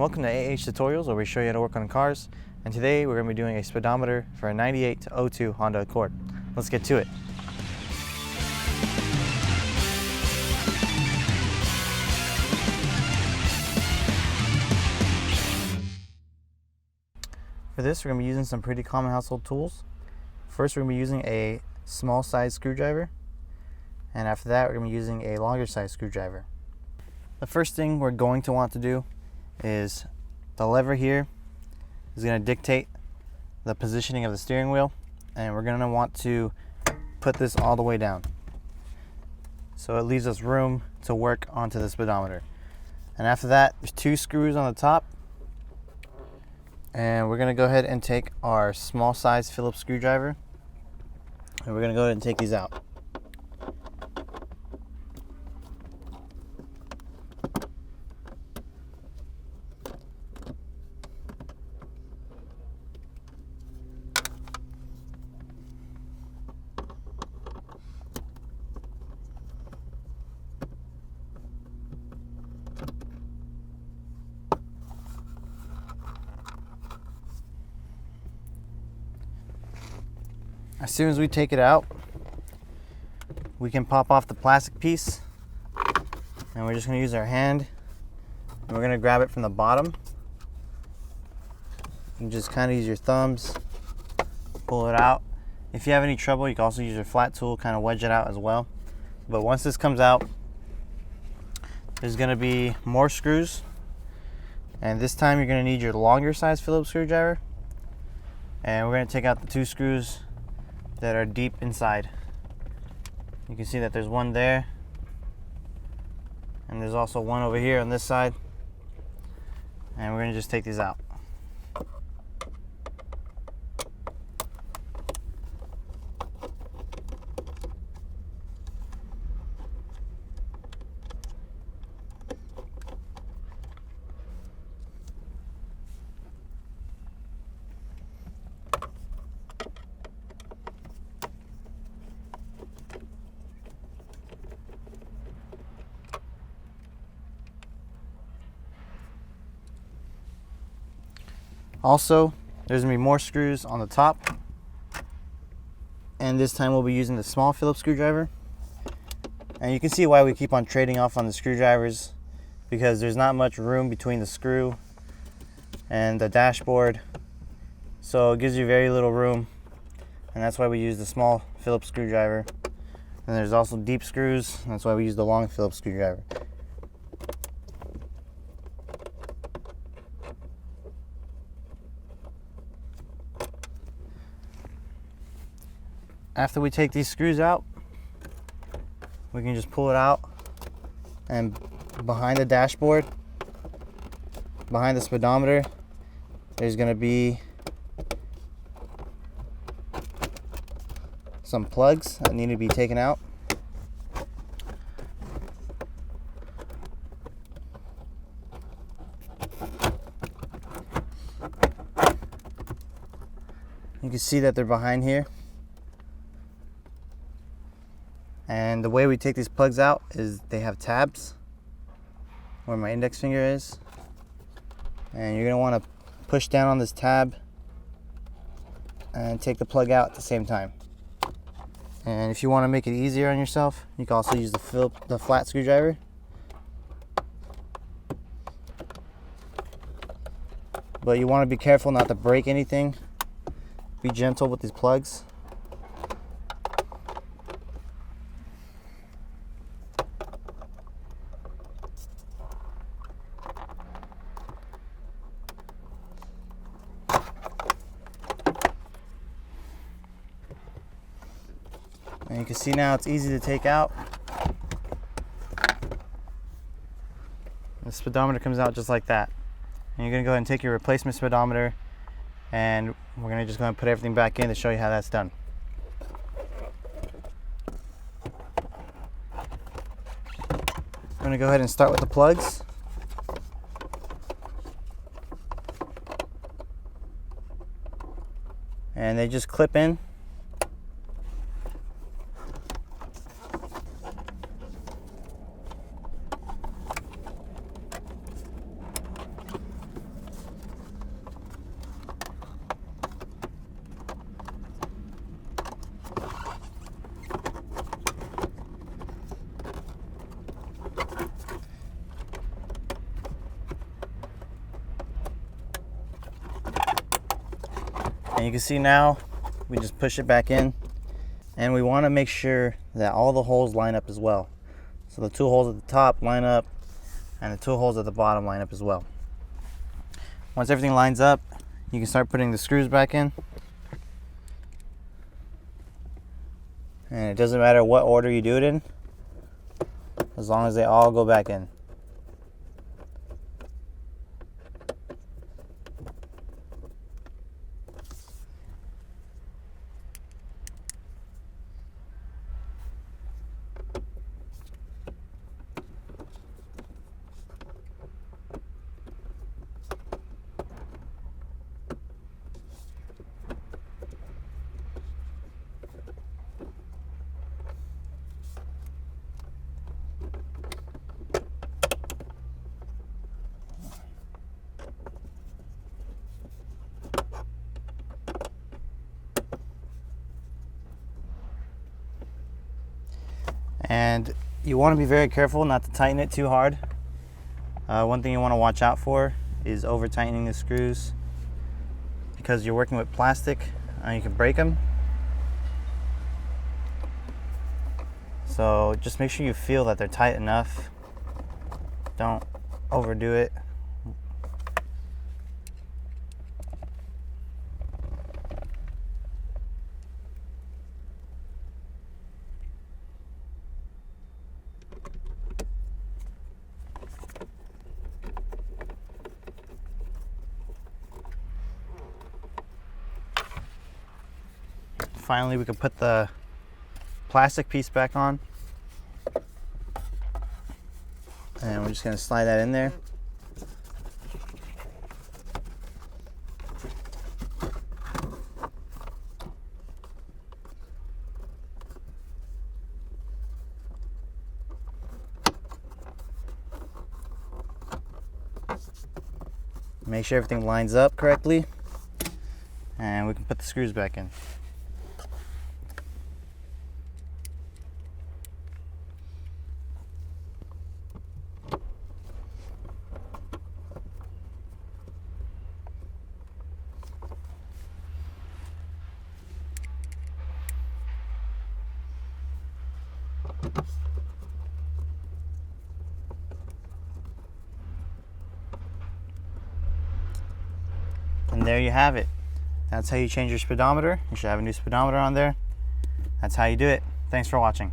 Welcome to AH Tutorials, where we show you how to work on cars. And today we're going to be doing a speedometer for a 98 to 02 Honda Accord. Let's get to it. For this, we're going to be using some pretty common household tools. First, we're going to be using a small size screwdriver, and after that we're going to be using a longer size screwdriver. The first thing we're going to want to do is the lever here is going to dictate the positioning of the steering wheel, and we're going to want to put this all the way down so it leaves us room to work onto the speedometer. And after that, there's two screws on the top, and we're going to go ahead and take our small size Phillips screwdriver, and we're going to go ahead and take these out. As soon as we take it out, we can pop off the plastic piece, and we're just going to use our hand, and we're going to grab it from the bottom. You just kind of use your thumbs, pull it out. If you have any trouble, you can also use your flat tool, kind of wedge it out as well. But once this comes out, there's going to be more screws, and this time you're going to need your longer size Phillips screwdriver, and we're going to take out the two screws that are deep inside. You can see that there's one there, and there's also one over here on this side, and we're going to just take these out. Also, there's going to be more screws on the top, and this time we'll be using the small Phillips screwdriver. And you can see why we keep on trading off on the screwdrivers, because there's not much room between the screw and the dashboard, so it gives you very little room, and that's why we use the small Phillips screwdriver. And there's also deep screws, and that's why we use the long Phillips screwdriver. After we take these screws out, we can just pull it out, and behind the dashboard, behind the speedometer, there's going to be some plugs that need to be taken out. You can see that they're behind here. And the way we take these plugs out is they have tabs where my index finger is, and you're going to want to push down on this tab and take the plug out at the same time. And if you want to make it easier on yourself, you can also use the flat screwdriver. But you want to be careful not to break anything. Be gentle with these plugs. And you can see now it's easy to take out. The speedometer comes out just like that. And you're going to go ahead and take your replacement speedometer, and we're going to just go ahead and put everything back in to show you how that's done. I'm going to go ahead and start with the plugs. And they just clip in. you can see now, we just push it back in, and we want to make sure that all the holes line up as well. So the 2 holes at the top line up, and the 2 holes at the bottom line up as well. Once everything lines up, you can start putting the screws back in. And it doesn't matter what order you do it in, as long as they all go back in. And you want to be very careful not to tighten it too hard. One thing you want to watch out for is over tightening the screws, because you're working with plastic and you can break them. So just make sure you feel that they're tight enough. Don't overdo it. Finally, we can put the plastic piece back on, and we're just going to slide that in there. Make sure everything lines up correctly, and we can put the screws back in. And there you have it. That's how you change your speedometer. You should have a new speedometer on there. That's how you do it. Thanks for watching.